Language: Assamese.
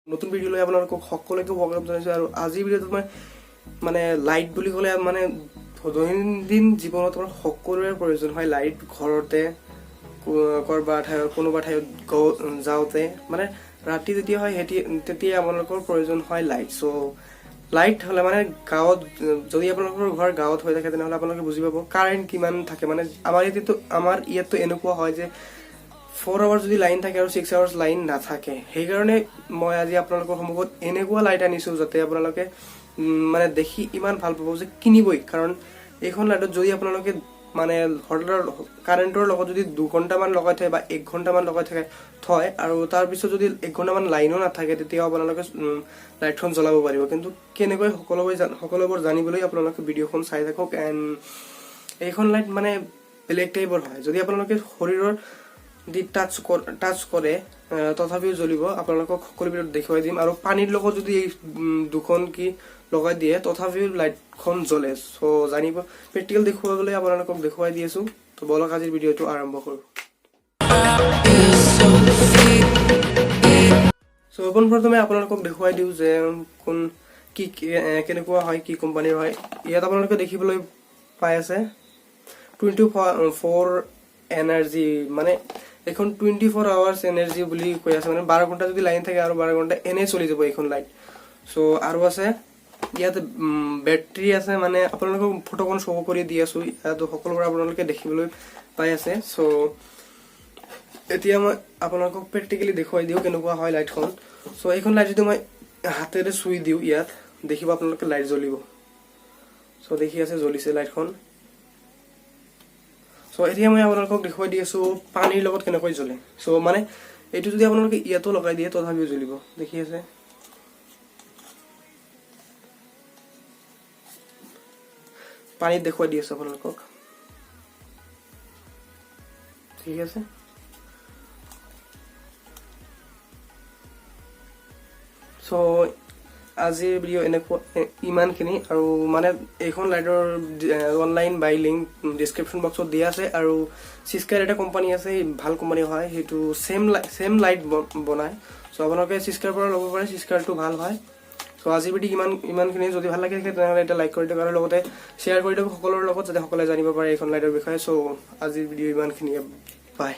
নতুন ভিডিও লৈ আপোনালোকক সকলোকে স্বাগতম জনাইছো আৰু আজি ভিডিওটো মানে লাইট বুলি ক'লে মানে দৈনন্দিন জীৱনত আমাৰ সকলোৰে প্ৰয়োজন হয় লাইট ঘৰতে কোনোবা ঠাইত যাওঁতে মানে ৰাতি যেতিয়া হয় তেতিয়া আপোনালোকৰ প্ৰয়োজন হয় লাইট সো লাইট হলে মানে গাঁৱত যদি আপোনালোকৰ ঘৰ গাঁৱত হৈ থাকে তেনেহলে আপোনালোকে বুজি পাব কাৰেন্ট কিমান থাকে মানে আমাৰ ইয়াতো এনেকুৱা হয় যে 4 আৱাৰ্ছ যদি লাইন থাকে আৰু 6 আৱাৰ্ছ লাইন নাথাকে সেইকাৰণে মই আজি আপোনালোকৰ সন্মুখত এনেকুৱা লাইট আনিছো যাতে আপোনালোকে মানে দেখি ইমান ভাল পাব যে কিনিবই কাৰণ এইখন লাইটত যদি আপোনালোকে মানে কাৰেন্টৰ লগত যদি 2 ঘণ্টা মান লগাই থয় বা 1 ঘণ্টা মান লগাই থয় আৰু তাৰ পিছত যদি 1 ঘণ্টা মান লাইনও নাথাকে তেতিয়া আপোনালোকে লাইটখন জ্বলাব পাৰিব কিন্তু কেনেকৈ সকলোবোৰ জানিবলৈ আপোনালোকে ভিডিওখন চাই থাকক এন্ড এইখন লাইট মানে বেলেগ টাইপৰ হয় যদি আপোনালোকে শৰীৰৰ দি টাচ কৰে তথাপিও জ্বলিব আপোনালোকক সকলো ভিডিওত দেখুৱাই দিম আৰু পানীৰ লগত যদি এই দুখন কি লগাই দিয়ে তথাপিও লাইটখন জ্বলে সো জানিব প্ৰেক্টিকেল দেখুৱাবলৈ আপোনালোকক দেখুৱাই দি আছো তো বলক আজিৰ ভিডিওটো আৰম্ভ কৰো সো প্ৰথমে আপোনালোকক দেখুৱাই দিও যে কোন কি কেনেকুৱা হয় কি কোম্পানীৰ হয় ইয়াত আপোনালোকে দেখিবলৈ পাই আছে 24 এনাৰ্জি মানে এখন 24 আৱাৰ্ছ এনাৰ্জি বুলি কৈ আছে মানে 12 ঘণ্টা যদি লাইন থাকে আৰু 12 ঘণ্টা এনে চলি যাব এইখন লাইট সো আৰু আছে ইয়াত ব্যাটাৰি আছে মানে আপোনালোকক ফটোখন শো কৰি দি আছো ইয়াত সকলোবোৰ আপোনালোকে দেখিবলৈ পাই আছে সো এতিয়া মই আপোনালোকক প্ৰেক্টিকেলি দেখুৱাই দিও কেনেকুৱা হয় লাইটখন সো এইখন লাইট যদি মই হাতেৰে চুই দিও ইয়াত দেখিব আপোনালোকে লাইট জ্বলিব সো দেখি আছে জ্বলিছে লাইটখন সো এতিয়া মই আপোনালোকক দেখুৱাই দি আছো পানীৰ লগত কেনেকৈ জ্বলে সো মানে এইটো যদি আপোনালোকে ইয়াতো লগাই দিয়ে তথাপিও জ্বলিব দেখি আছে পানীত দেখুৱাই দি আছো আপোনালোকক ঠিক আছে সো আজিৰ ভিডিও ইমানখিনি আৰু মানে এইখন লাইটৰ অনলাইন বাই লিংক ডেসক্ৰিপশন বক্সত দিয়া আছে আৰু সিস্কাৰ এটা কোম্পানী আছে ভাল কোম্পানী হয় হেতু সেম লাইট বনায় সো আপোনালোকে সিস্কাৰ পৰা ল'ব পাৰে সিস্কাৰটো ভাল হয় সো আজিৰ ভিডিও ইমানখিনি যদি ভাল লাগে তেনেহলে এটা লাইক কৰি দিয়ক আৰু লগতে শেয়াৰ কৰি দিয়ক সকলোৰ লগত যাতে সকলোৱে জানিব পাৰে এইখন লাইটৰ বিষয়ে সো আজিৰ ভিডিও ইমানখিনি বাই